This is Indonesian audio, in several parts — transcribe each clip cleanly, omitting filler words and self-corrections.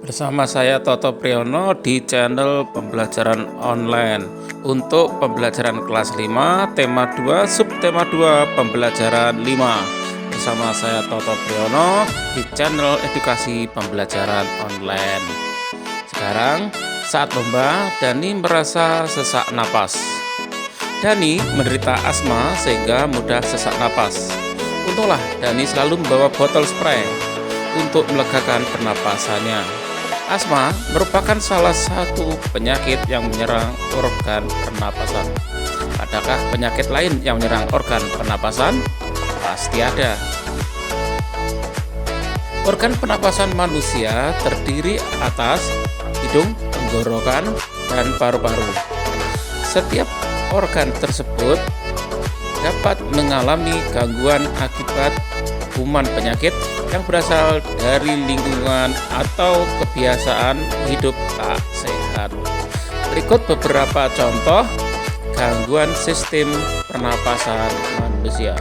Bersama saya Toto Priyono di channel pembelajaran online untuk pembelajaran kelas 5 tema 2 subtema 2 pembelajaran 5. Bersama saya Toto Priyono di channel edukasi pembelajaran online. Sekarang saat lomba, Dani merasa sesak napas. Dani menderita asma sehingga mudah sesak napas. Untunglah Dani selalu membawa botol spray untuk melegakan pernapasannya. Asma merupakan salah satu penyakit yang menyerang organ pernapasan. Adakah penyakit lain yang menyerang organ pernapasan? Pasti ada. Organ pernapasan manusia terdiri atas hidung, tenggorokan, dan paru-paru. Setiap organ tersebut dapat mengalami gangguan akibat kuman penyakit yang berasal dari lingkungan atau kebiasaan hidup tak sehat. Berikut beberapa contoh gangguan sistem pernapasan manusia.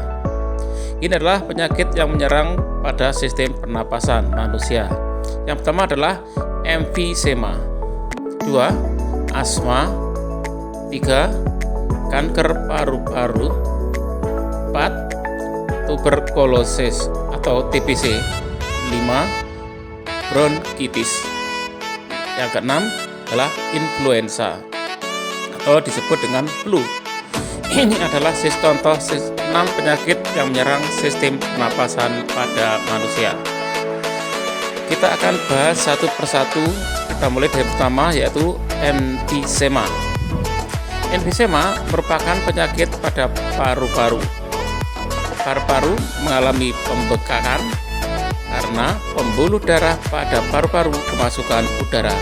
Ini adalah penyakit yang menyerang pada sistem pernapasan manusia. Yang pertama adalah emfisema, 2. Asma, 3. Kanker paru-paru, 4. Tuberkulosis atau TBC, 5. Bronkitis. Yang keenam adalah influenza atau disebut dengan flu. Ini adalah contoh 6 penyakit yang menyerang sistem pernapasan pada manusia. Kita akan bahas satu persatu. Kita mulai dari pertama, yaitu emfisema. Emfisema merupakan penyakit pada paru-paru. Paru-paru mengalami pembekakan karena pembuluh darah pada paru-paru kemasukan udara.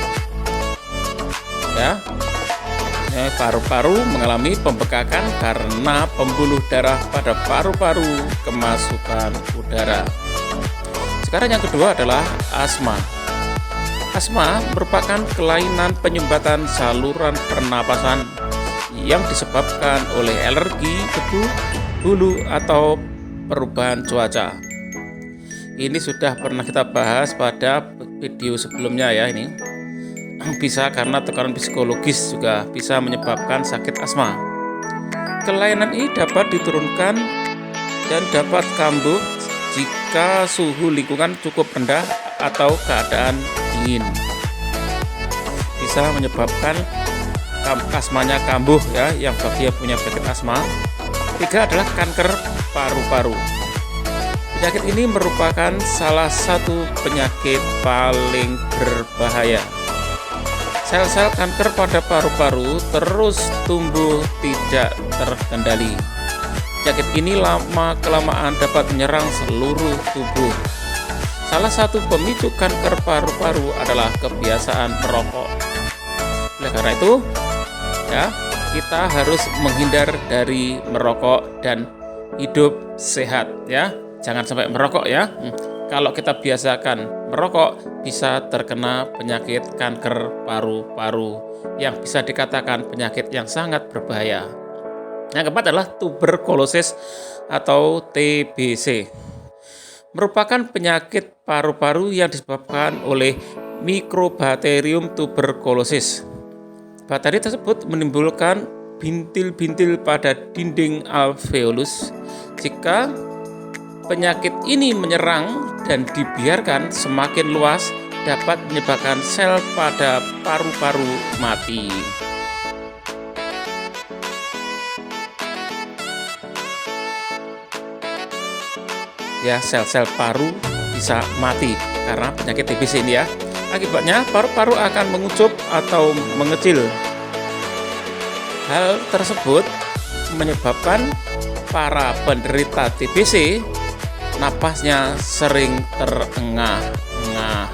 Paru-paru mengalami pembekakan karena pembuluh darah pada paru-paru kemasukan udara. Sekarang yang kedua adalah asma. Asma merupakan kelainan penyumbatan saluran pernapasan yang disebabkan oleh alergi, debu, hulu, atau perubahan cuaca. Ini sudah pernah kita bahas pada video sebelumnya ya. Ini bisa karena tekanan psikologis juga bisa menyebabkan sakit asma. Kelainan ini dapat diturunkan dan dapat kambuh jika suhu lingkungan cukup rendah atau keadaan dingin. Bisa menyebabkan asmanya kambuh ya, yang bagi yang punya penyakit asma. 3 adalah kanker paru-paru. Penyakit ini merupakan salah satu penyakit paling berbahaya. Sel-sel kanker pada paru-paru terus tumbuh tidak terkendali. Penyakit ini lama-kelamaan dapat menyerang seluruh tubuh. Salah satu pemicu kanker paru-paru adalah kebiasaan merokok. Oleh karena itu, kita harus menghindar dari merokok dan hidup sehat ya. Jangan sampai merokok ya. Kalau kita biasakan merokok, bisa terkena penyakit kanker paru-paru yang bisa dikatakan penyakit yang sangat berbahaya. Yang keempat adalah tuberkulosis atau TBC. Merupakan penyakit paru-paru yang disebabkan oleh Mycobacterium tuberculosis. Bakteri tersebut menimbulkan bintil-bintil pada dinding alveolus. Jika penyakit ini menyerang dan dibiarkan semakin luas, dapat menyebabkan sel pada paru-paru mati. Ya, sel-sel paru bisa mati karena penyakit TBC ini ya. Akibatnya paru-paru akan mengucup atau mengecil. Hal tersebut menyebabkan para penderita TBC napasnya sering terengah-engah.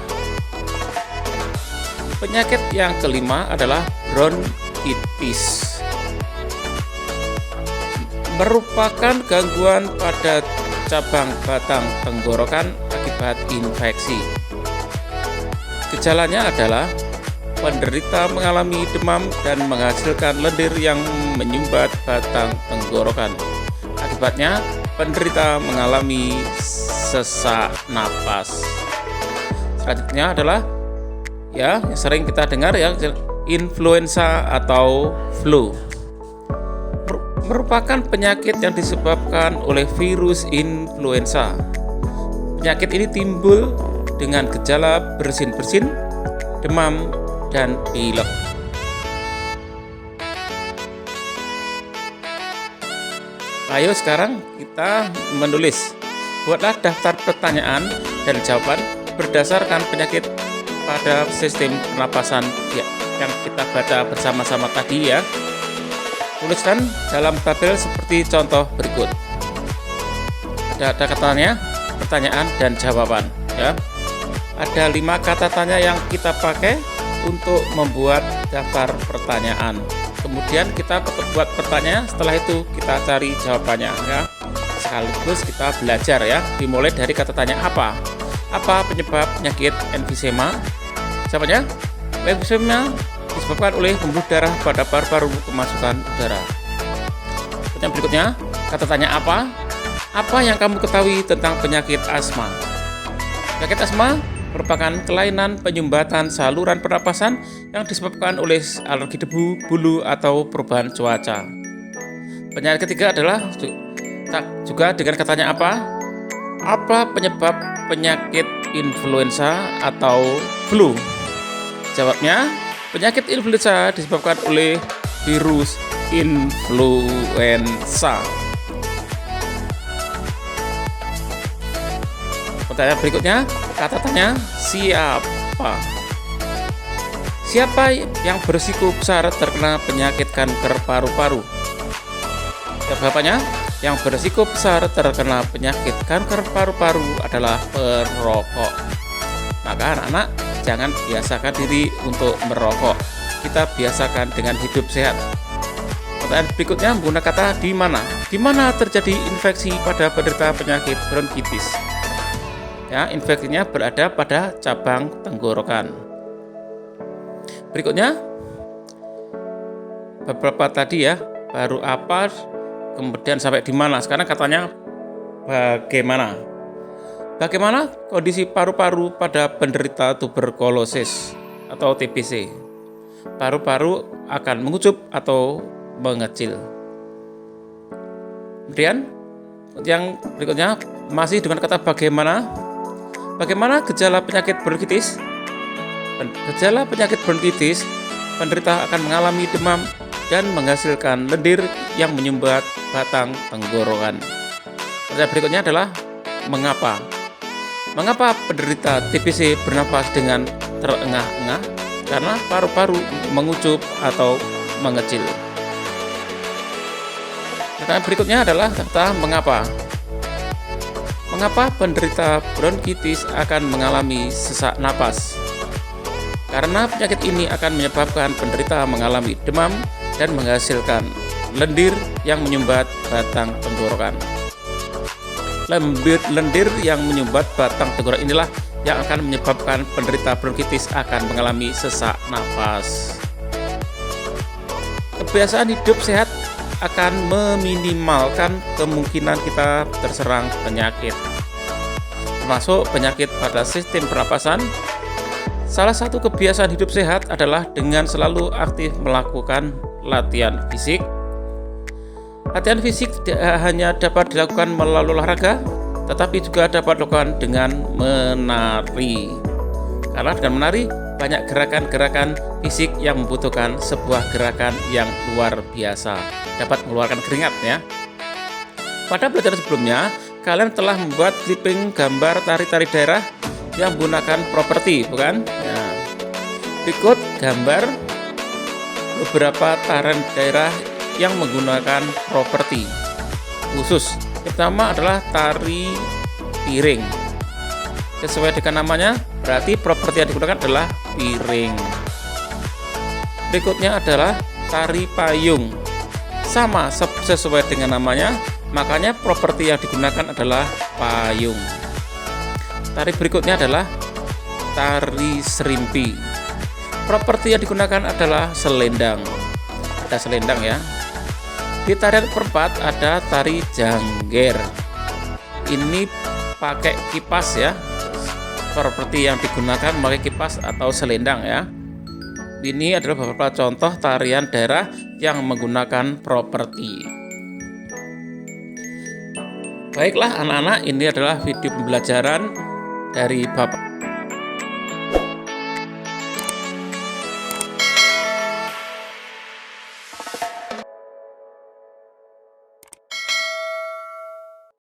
Penyakit yang kelima adalah bronkitis. Merupakan gangguan pada cabang batang tenggorokan akibat infeksi. Gejalanya adalah penderita mengalami demam dan menghasilkan lendir yang menyumbat batang tenggorokan. Akibatnya, penderita mengalami sesak napas. Selanjutnya adalah yang sering kita dengar ya, influenza atau flu. Merupakan penyakit yang disebabkan oleh virus influenza. Penyakit ini timbul dengan gejala bersin-bersin, demam, dan pilek. Ayo sekarang kita menulis. Buatlah daftar pertanyaan dan jawaban berdasarkan penyakit pada sistem pernapasan yang kita baca bersama-sama tadi ya. Tuliskan dalam tabel seperti contoh berikut. Ada katanya, pertanyaan dan jawaban ya. Ada 5 kata tanya yang kita pakai untuk membuat daftar pertanyaan. Kemudian kita buat pertanyaan, setelah itu kita cari jawabannya ya. Sekaligus kita belajar ya. Dimulai dari kata tanya apa? Apa penyebab penyakit emfisema? Jawabannya, emfisema disebabkan oleh pembuluh darah pada paru-paru kemasukan udara. Pertanyaan berikutnya, kata tanya apa? Apa yang kamu ketahui tentang penyakit asma? Penyakit asma merupakan kelainan penyumbatan saluran pernapasan yang disebabkan oleh alergi debu, bulu, atau perubahan cuaca. Pertanyaan ketiga adalah juga dengan katanya apa? Apa penyebab penyakit influenza atau flu? Jawabnya, penyakit influenza disebabkan oleh virus influenza. Pertanyaan berikutnya, kata tanya siapa? Siapa yang berisiko besar terkena penyakit kanker paru-paru? Jawabannya, yang berisiko besar terkena penyakit kanker paru-paru adalah perokok. Maka anak-anak, jangan biasakan diri untuk merokok. Kita biasakan dengan hidup sehat. Pertanyaan berikutnya menggunakan kata di mana. Di mana terjadi infeksi pada penderita penyakit bronkitis? Ya, infeksinya berada pada cabang tenggorokan. Berikutnya, beberapa tadi ya, baru apa, kemudian sampai di mana. Sekarang katanya bagaimana. Bagaimana kondisi paru-paru pada penderita tuberkulosis atau TBC? Paru-paru akan mengucup atau mengecil. Kemudian yang berikutnya masih dengan kata bagaimana. Bagaimana gejala penyakit bronkitis? Gejala penyakit bronkitis, penderita akan mengalami demam dan menghasilkan lendir yang menyumbat batang tenggorokan. Pertanyaan berikutnya adalah mengapa? Mengapa penderita TBC bernapas dengan terengah-engah? Karena paru-paru mengucup atau mengecil. Pertanyaan berikutnya adalah kata mengapa. Mengapa penderita bronkitis akan mengalami sesak napas? Karena penyakit ini akan menyebabkan penderita mengalami demam dan menghasilkan lendir yang menyumbat batang tenggorokan. Lendir yang menyumbat batang tenggorokan inilah yang akan menyebabkan penderita bronkitis akan mengalami sesak napas. Kebiasaan hidup sehat akan meminimalkan kemungkinan kita terserang penyakit, termasuk penyakit pada sistem pernapasan. Salah satu kebiasaan hidup sehat adalah dengan selalu aktif melakukan latihan fisik. Latihan fisik tidak hanya dapat dilakukan melalui olahraga, tetapi juga dapat dilakukan dengan menari. Karena dengan menari, banyak gerakan-gerakan fisik yang membutuhkan sebuah gerakan yang luar biasa. Dapat mengeluarkan keringat ya. Pada pelajaran sebelumnya, kalian telah membuat clipping gambar tari-tari daerah yang menggunakan properti, bukan? Ya. Berikut gambar beberapa tarian daerah yang menggunakan properti khusus. Pertama adalah tari piring. Sesuai dengan namanya, berarti properti yang digunakan adalah piring. Berikutnya adalah tari payung. Sama sesuai dengan namanya, makanya properti yang digunakan adalah payung. Tari berikutnya adalah tari serimpi. Properti yang digunakan adalah selendang. Ada selendang ya. Di tarian keempat ada tari jangger. Ini pakai kipas ya. Properti yang digunakan memakai kipas atau selendang ya. Ini adalah beberapa contoh tarian daerah yang menggunakan properti. Baiklah anak-anak, ini adalah video pembelajaran dari Bapak